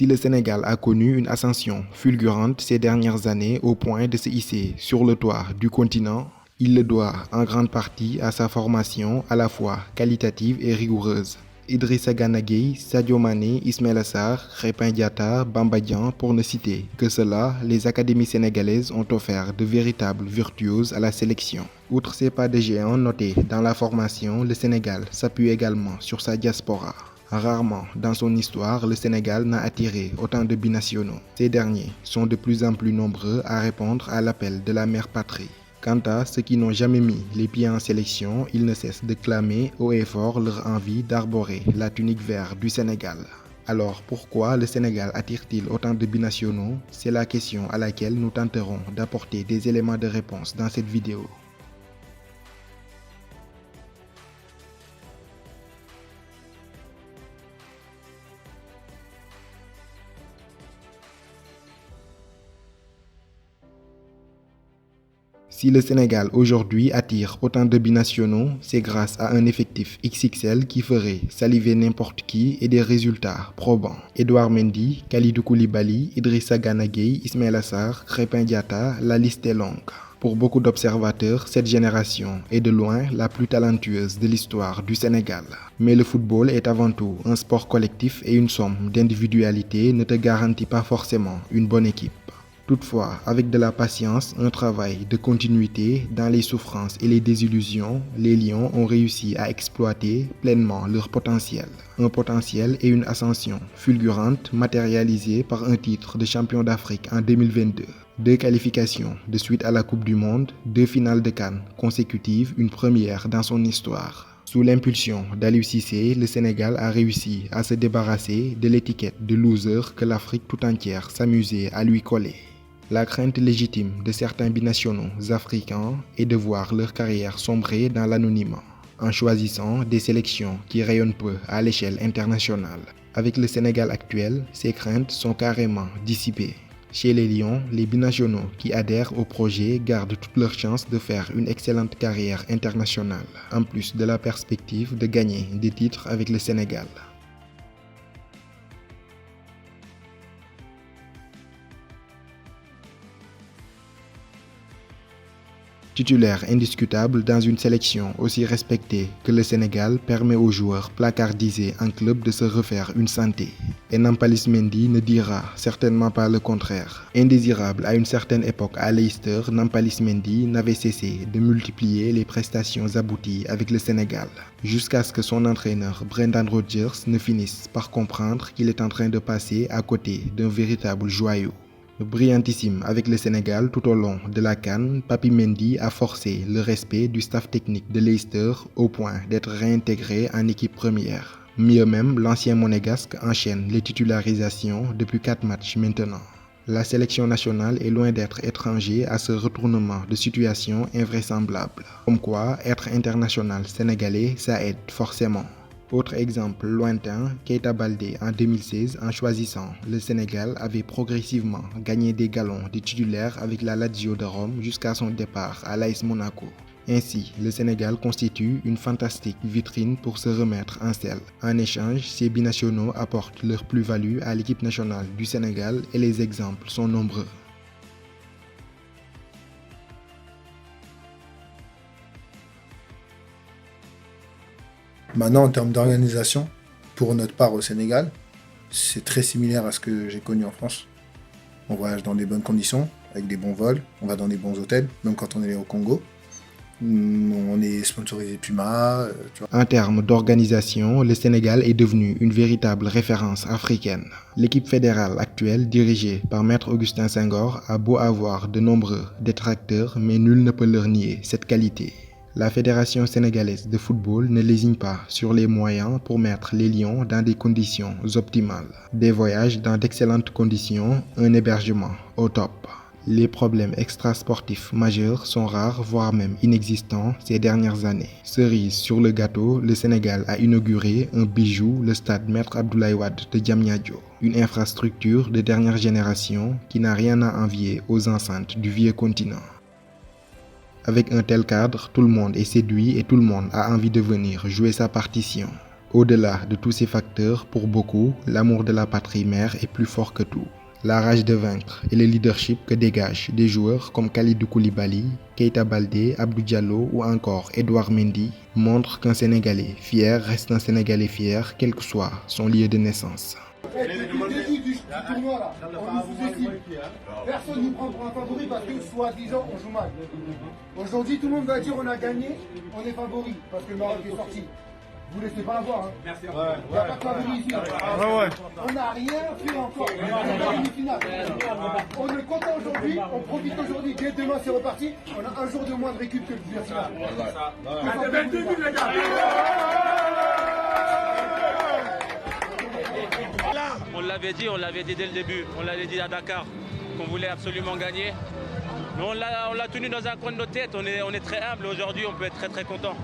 Si le Sénégal a connu une ascension fulgurante ces dernières années au point de se hisser sur le toit du continent, il le doit en grande partie à sa formation à la fois qualitative et rigoureuse. Idrissa Gana Gueye, Sadio Mané, Ismaïla Sarr, Krépin Diatta, Bamba Dieng pour ne citer que cela, les académies sénégalaises ont offert de véritables virtuoses à la sélection. Outre ces pas de géant notés dans la formation, le Sénégal s'appuie également sur sa diaspora. Rarement dans son histoire, le Sénégal n'a attiré autant de binationaux. Ces derniers sont de plus en plus nombreux à répondre à l'appel de la mère patrie. Quant à ceux qui n'ont jamais mis les pieds en sélection, ils ne cessent de clamer haut et fort leur envie d'arborer la tunique verte du Sénégal. Alors pourquoi le Sénégal attire-t-il autant de binationaux? C'est la question à laquelle nous tenterons d'apporter des éléments de réponse dans cette vidéo. Si le Sénégal aujourd'hui attire autant de binationaux, c'est grâce à un effectif XXL qui ferait saliver n'importe qui et des résultats probants. Edouard Mendy, Kalidou Koulibaly, Idrissa Gana Gueye, Ismaïla Sarr, Krépin Diatta, la liste est longue. Pour beaucoup d'observateurs, cette génération est de loin la plus talentueuse de l'histoire du Sénégal. Mais le football est avant tout un sport collectif et une somme d'individualité ne te garantit pas forcément une bonne équipe. Toutefois, avec de la patience, un travail de continuité dans les souffrances et les désillusions, les Lions ont réussi à exploiter pleinement leur potentiel. Un potentiel et une ascension fulgurante matérialisée par un titre de champion d'Afrique en 2022. 2 qualifications de suite à la Coupe du Monde, 2 finales de CAN consécutives, une première dans son histoire. Sous l'impulsion d'Aliou Cissé, le Sénégal a réussi à se débarrasser de l'étiquette de loser que l'Afrique tout entière s'amusait à lui coller. La crainte légitime de certains binationaux africains est de voir leur carrière sombrer dans l'anonymat, en choisissant des sélections qui rayonnent peu à l'échelle internationale. Avec le Sénégal actuel, ces craintes sont carrément dissipées. Chez les Lions, les binationaux qui adhèrent au projet gardent toutes leurs chances de faire une excellente carrière internationale, en plus de la perspective de gagner des titres avec le Sénégal. Titulaire indiscutable dans une sélection aussi respectée que le Sénégal permet aux joueurs placardisés en club de se refaire une santé. Et Nampalys Mendy ne dira certainement pas le contraire. Indésirable à une certaine époque à Leicester, Nampalys Mendy n'avait cessé de multiplier les prestations abouties avec le Sénégal, jusqu'à ce que son entraîneur Brendan Rodgers ne finisse par comprendre qu'il est en train de passer à côté d'un véritable joyau. Brillantissime avec le Sénégal tout au long de la CAN, Papi Mendy a forcé le respect du staff technique de Leicester au point d'être réintégré en équipe première. Mieux même, l'ancien monégasque enchaîne les titularisations depuis 4 matchs maintenant. La sélection nationale est loin d'être étranger à ce retournement de situation invraisemblable. Comme quoi, être international sénégalais, ça aide forcément. Autre exemple lointain, Keita Baldé en 2016, en choisissant le Sénégal, avait progressivement gagné des galons de titulaire avec la Lazio de Rome jusqu'à son départ à l'AS Monaco. Ainsi, le Sénégal constitue une fantastique vitrine pour se remettre en selle. En échange, ces binationaux apportent leur plus-value à l'équipe nationale du Sénégal et les exemples sont nombreux. Maintenant, en termes d'organisation, pour notre part au Sénégal, c'est très similaire à ce que j'ai connu en France. On voyage dans des bonnes conditions, avec des bons vols, on va dans des bons hôtels, même quand on est au Congo. On est sponsorisé Puma. Tu vois. En termes d'organisation, le Sénégal est devenu une véritable référence africaine. L'équipe fédérale actuelle, dirigée par Maître Augustin Senghor, a beau avoir de nombreux détracteurs, mais nul ne peut leur nier cette qualité. La Fédération sénégalaise de football ne lésigne pas sur les moyens pour mettre les Lions dans des conditions optimales. Des voyages dans d'excellentes conditions, un hébergement au top. Les problèmes extrasportifs majeurs sont rares, voire même inexistants ces dernières années. Cerise sur le gâteau, le Sénégal a inauguré un bijou, le stade Maître Abdoulaye Wade de Diamniadio. Une infrastructure de dernière génération qui n'a rien à envier aux enceintes du vieux continent. Avec un tel cadre, tout le monde est séduit et tout le monde a envie de venir jouer sa partition. Au-delà de tous ces facteurs, pour beaucoup, l'amour de la patrie mère est plus fort que tout. La rage de vaincre et le leadership que dégagent des joueurs comme Kalidou Koulibaly, Keita Baldé, Abdou Diallo ou encore Edouard Mendy montrent qu'un Sénégalais fier reste un Sénégalais fier, quel que soit son lieu de naissance. Depuis le début du tournoi, là, on nous sous-estime. Personne ne nous prend pour un favori parce que, soi-disant, on joue mal. Aujourd'hui, tout le monde va dire on a gagné, on est favori parce que le Maroc est sorti. Vous ne laissez pas avoir. Hein. Merci. Il n'y a pas de favori ici. On n'a rien fait encore. On est dans demi-finale. On est content aujourd'hui, on profite aujourd'hui. Dès demain, c'est reparti. On a un jour de moins de récup que le finale. On l'avait dit dès le début, on l'avait dit à Dakar, qu'on voulait absolument gagner. Mais on l'a tenu dans un coin de nos têtes, on est très humble aujourd'hui, on peut être très très content.